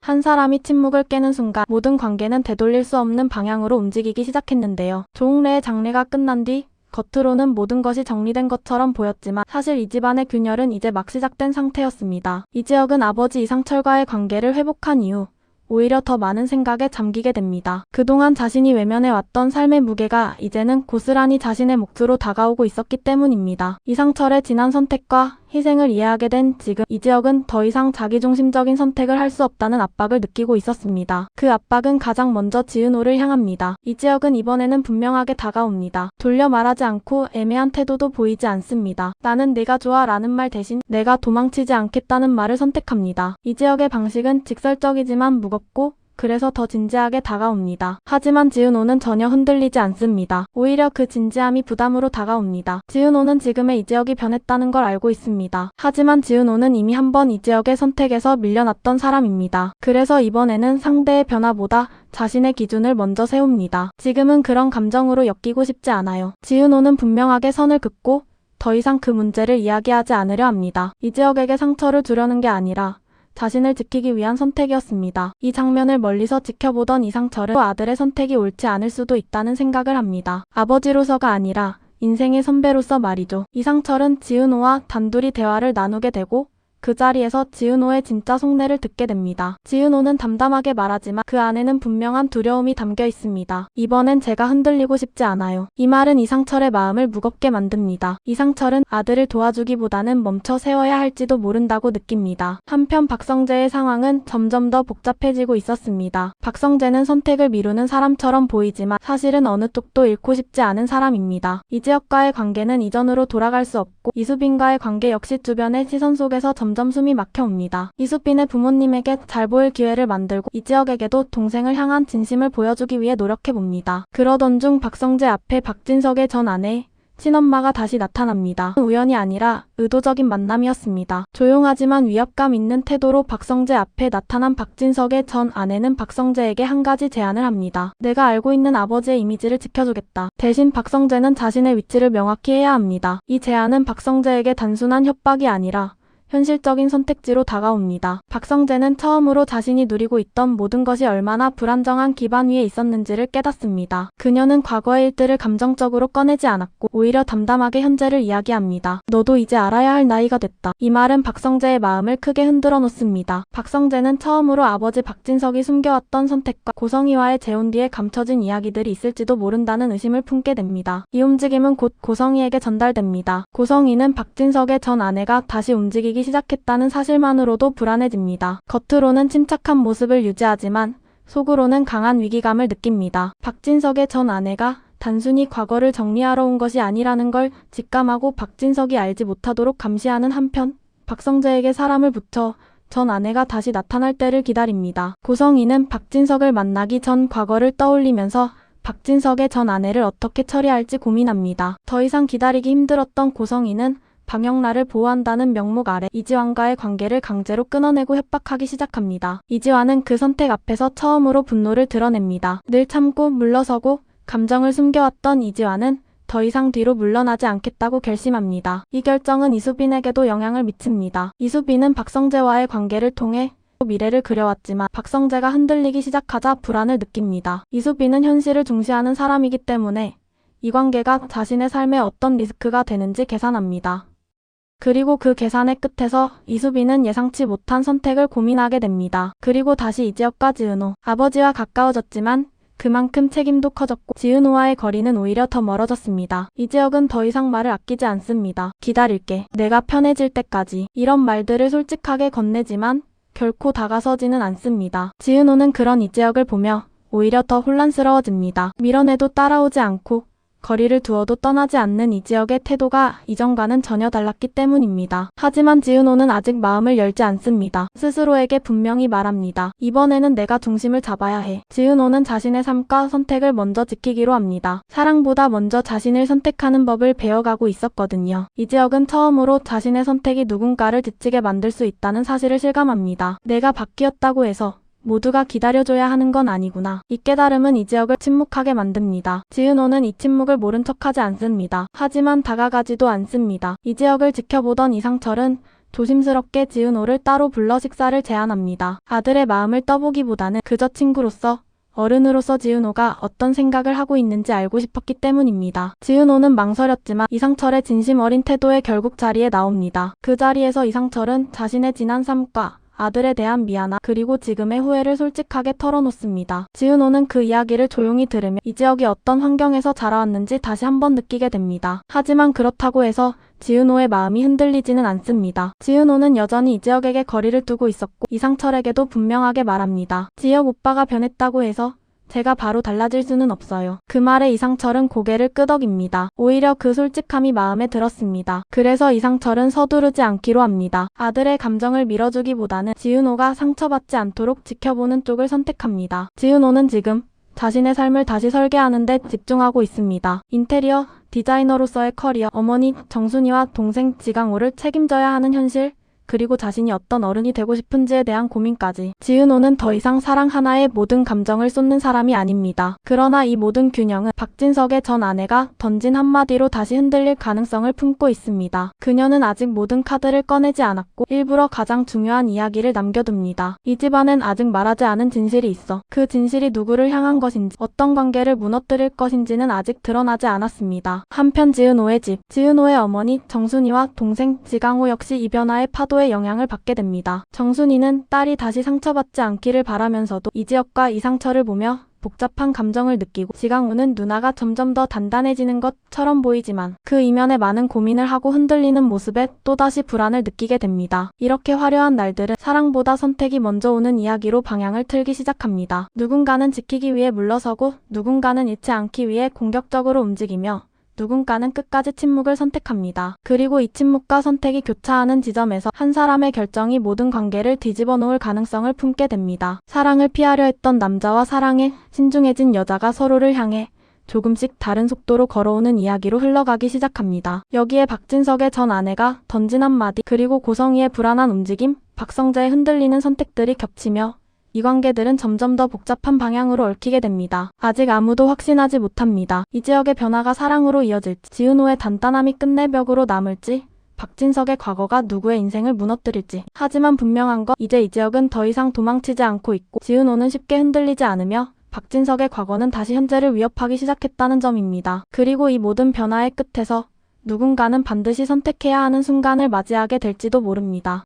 한 사람이 침묵을 깨는 순간 모든 관계는 되돌릴 수 없는 방향으로 움직이기 시작했는데요. 조웅래의 장례가 끝난 뒤 겉으로는 모든 것이 정리된 것처럼 보였지만 사실 이 집안의 균열은 이제 막 시작된 상태였습니다. 이지혁은 아버지 이상철과의 관계를 회복한 이후 오히려 더 많은 생각에 잠기게 됩니다. 그동안 자신이 외면해왔던 삶의 무게가 이제는 고스란히 자신의 몫으로 다가오고 있었기 때문입니다. 이상철의 지난 선택과 희생을 이해하게 된 지금 이지혁은 더 이상 자기중심적인 선택을 할 수 없다는 압박을 느끼고 있었습니다. 그 압박은 가장 먼저 지은호를 향합니다. 이지혁은 이번에는 분명하게 다가옵니다. 돌려 말하지 않고 애매한 태도도 보이지 않습니다. 나는 네가 좋아 라는 말 대신 내가 도망치지 않겠다는 말을 선택합니다. 이지혁의 방식은 직설적이지만 무겁고 그래서 더 진지하게 다가옵니다. 하지만 지은호는 전혀 흔들리지 않습니다. 오히려 그 진지함이 부담으로 다가옵니다. 지은호는 지금의 이지혁이 변했다는 걸 알고 있습니다. 하지만 지은호는 이미 한 번 이지혁의 선택에서 밀려났던 사람입니다. 그래서 이번에는 상대의 변화보다 자신의 기준을 먼저 세웁니다. 지금은 그런 감정으로 엮이고 싶지 않아요. 지은호는 분명하게 선을 긋고 더 이상 그 문제를 이야기하지 않으려 합니다. 이지혁에게 상처를 주려는 게 아니라 자신을 지키기 위한 선택이었습니다. 이 장면을 멀리서 지켜보던 이상철은 아들의 선택이 옳지 않을 수도 있다는 생각을 합니다. 아버지로서가 아니라 인생의 선배로서 말이죠. 이상철은 지은호와 단둘이 대화를 나누게 되고 그 자리에서 지은호의 진짜 속내를 듣게 됩니다. 지은호는 담담하게 말하지만 그 안에는 분명한 두려움이 담겨 있습니다. 이번엔 제가 흔들리고 싶지 않아요. 이 말은 이상철의 마음을 무겁게 만듭니다. 이상철은 아들을 도와주기보다는 멈춰 세워야 할지도 모른다고 느낍니다. 한편 박성재의 상황은 점점 더 복잡해지고 있었습니다. 박성재는 선택을 미루는 사람처럼 보이지만 사실은 어느 쪽도 잃고 싶지 않은 사람입니다. 이지혁과의 관계는 이전으로 돌아갈 수 없고 이수빈과의 관계 역시 주변의 시선 속에서 점점 숨이 막혀옵니다. 이수빈의 부모님에게 잘 보일 기회를 만들고 이지혁에게도 동생을 향한 진심을 보여주기 위해 노력해봅니다. 그러던 중 박성재 앞에 박진석의 전 아내 친엄마가 다시 나타납니다. 우연이 아니라 의도적인 만남이었습니다. 조용하지만 위압감 있는 태도로 박성재 앞에 나타난 박진석의 전 아내는 박성재에게 한 가지 제안을 합니다. 내가 알고 있는 아버지의 이미지를 지켜주겠다. 대신 박성재는 자신의 위치를 명확히 해야 합니다. 이 제안은 박성재에게 단순한 협박이 아니라 현실적인 선택지로 다가옵니다. 박성재는 처음으로 자신이 누리고 있던 모든 것이 얼마나 불안정한 기반 위에 있었는지를 깨닫습니다. 그녀는 과거의 일들을 감정적으로 꺼내지 않았고 오히려 담담하게 현재를 이야기합니다. 너도 이제 알아야 할 나이가 됐다. 이 말은 박성재의 마음을 크게 흔들어 놓습니다. 박성재는 처음으로 아버지 박진석이 숨겨왔던 선택과 고성희와의 재혼 뒤에 감춰진 이야기들이 있을지도 모른다는 의심을 품게 됩니다. 이 움직임은 곧 고성희에게 전달됩니다. 고성희는 박진석의 전 아내가 다시 움직이기 시작했다는 사실만으로도 불안해집니다. 겉으로는 침착한 모습을 유지하지만 속으로는 강한 위기감을 느낍니다. 박진석의 전 아내가 단순히 과거를 정리하러 온 것이 아니라는 걸 직감하고 박진석이 알지 못하도록 감시하는 한편 박성재에게 사람을 붙여 전 아내가 다시 나타날 때를 기다립니다. 고성희는 박진석을 만나기 전 과거를 떠올리면서 박진석의 전 아내를 어떻게 처리할지 고민합니다. 더 이상 기다리기 힘들었던 고성희는 방영라를 보호한다는 명목 아래 이지환과의 관계를 강제로 끊어내고 협박하기 시작합니다. 이지환은 그 선택 앞에서 처음으로 분노를 드러냅니다. 늘 참고 물러서고 감정을 숨겨왔던 이지환은 더 이상 뒤로 물러나지 않겠다고 결심합니다. 이 결정은 이수빈에게도 영향을 미칩니다. 이수빈은 박성재와의 관계를 통해 미래를 그려왔지만 박성재가 흔들리기 시작하자 불안을 느낍니다. 이수빈은 현실을 중시하는 사람이기 때문에 이 관계가 자신의 삶에 어떤 리스크가 되는지 계산합니다. 그리고 그 계산의 끝에서 이수빈은 예상치 못한 선택을 고민하게 됩니다. 그리고 다시 이지혁과 지은호. 아버지와 가까워졌지만 그만큼 책임도 커졌고 지은호와의 거리는 오히려 더 멀어졌습니다. 이지혁은 더 이상 말을 아끼지 않습니다. 기다릴게. 내가 편해질 때까지. 이런 말들을 솔직하게 건네지만 결코 다가서지는 않습니다. 지은호는 그런 이지혁을 보며 오히려 더 혼란스러워집니다. 밀어내도 따라오지 않고 거리를 두어도 떠나지 않는 이지혁의 태도가 이전과는 전혀 달랐기 때문입니다. 하지만 지은호는 아직 마음을 열지 않습니다. 스스로에게 분명히 말합니다. 이번에는 내가 중심을 잡아야 해. 지은호는 자신의 삶과 선택을 먼저 지키기로 합니다. 사랑보다 먼저 자신을 선택하는 법을 배워가고 있었거든요. 이지혁은 처음으로 자신의 선택이 누군가를 지치게 만들 수 있다는 사실을 실감합니다. 내가 바뀌었다고 해서 모두가 기다려줘야 하는 건 아니구나. 이 깨달음은 이지혁을 침묵하게 만듭니다. 지은호는 이 침묵을 모른 척하지 않습니다. 하지만 다가가지도 않습니다. 이지혁을 지켜보던 이상철은 조심스럽게 지은호를 따로 불러 식사를 제안합니다. 아들의 마음을 떠보기보다는 그저 친구로서 어른으로서 지은호가 어떤 생각을 하고 있는지 알고 싶었기 때문입니다. 지은호는 망설였지만 이상철의 진심 어린 태도에 결국 자리에 나옵니다. 그 자리에서 이상철은 자신의 지난 삶과 아들에 대한 미안함 그리고 지금의 후회를 솔직하게 털어놓습니다. 지은호는 그 이야기를 조용히 들으며 이 지역이 어떤 환경에서 자라왔는지 다시 한번 느끼게 됩니다. 하지만 그렇다고 해서 지은호의 마음이 흔들리지는 않습니다. 지은호는 여전히 이 지역에게 거리를 두고 있었고 이상철에게도 분명하게 말합니다. 지역 오빠가 변했다고 해서 제가 바로 달라질 수는 없어요. 그 말에 이상철은 고개를 끄덕입니다. 오히려 그 솔직함이 마음에 들었습니다. 그래서 이상철은 서두르지 않기로 합니다. 아들의 감정을 밀어주기보다는 지은호가 상처받지 않도록 지켜보는 쪽을 선택합니다. 지은호는 지금 자신의 삶을 다시 설계하는 데 집중하고 있습니다. 인테리어 디자이너로서의 커리어, 어머니 정순이와 동생 지강호를 책임져야 하는 현실, 그리고 자신이 어떤 어른이 되고 싶은지에 대한 고민까지. 지은호는 더 이상 사랑 하나에 모든 감정을 쏟는 사람이 아닙니다. 그러나 이 모든 균형은 박진석의 전 아내가 던진 한마디로 다시 흔들릴 가능성을 품고 있습니다. 그녀는 아직 모든 카드를 꺼내지 않았고 일부러 가장 중요한 이야기를 남겨둡니다. 이 집안엔 아직 말하지 않은 진실이 있어. 그 진실이 누구를 향한 것인지, 어떤 관계를 무너뜨릴 것인지는 아직 드러나지 않았습니다. 한편 지은호의 집, 지은호의 어머니 정순이와 동생 지강호 역시 이 변화의 파도에 영향을 받게 됩니다. 정순이는 딸이 다시 상처받지 않기를 바라면서도 이지혁과 이상철을 보며 복잡한 감정을 느끼고, 지강호는 누나가 점점 더 단단해지는 것처럼 보이지만 그 이면에 많은 고민을 하고 흔들리는 모습에 또다시 불안을 느끼게 됩니다. 이렇게 화려한 날들은 사랑보다 선택이 먼저 오는 이야기로 방향을 틀기 시작합니다. 누군가는 지키기 위해 물러서고 누군가는 잃지 않기 위해 공격적으로 움직이며 누군가는 끝까지 침묵을 선택합니다. 그리고 이 침묵과 선택이 교차하는 지점에서 한 사람의 결정이 모든 관계를 뒤집어 놓을 가능성을 품게 됩니다. 사랑을 피하려 했던 남자와 사랑에 신중해진 여자가 서로를 향해 조금씩 다른 속도로 걸어오는 이야기로 흘러가기 시작합니다. 여기에 박진석의 전 아내가 던진 한마디, 그리고 고성희의 불안한 움직임, 박성재의 흔들리는 선택들이 겹치며 이 관계들은 점점 더 복잡한 방향으로 얽히게 됩니다. 아직 아무도 확신하지 못합니다. 이 지역의 변화가 사랑으로 이어질지, 지은호의 단단함이 끝내 벽으로 남을지, 박진석의 과거가 누구의 인생을 무너뜨릴지. 하지만 분명한 건 이제 이 지역은 더 이상 도망치지 않고 있고 지은호는 쉽게 흔들리지 않으며 박진석의 과거는 다시 현재를 위협하기 시작했다는 점입니다. 그리고 이 모든 변화의 끝에서 누군가는 반드시 선택해야 하는 순간을 맞이하게 될지도 모릅니다.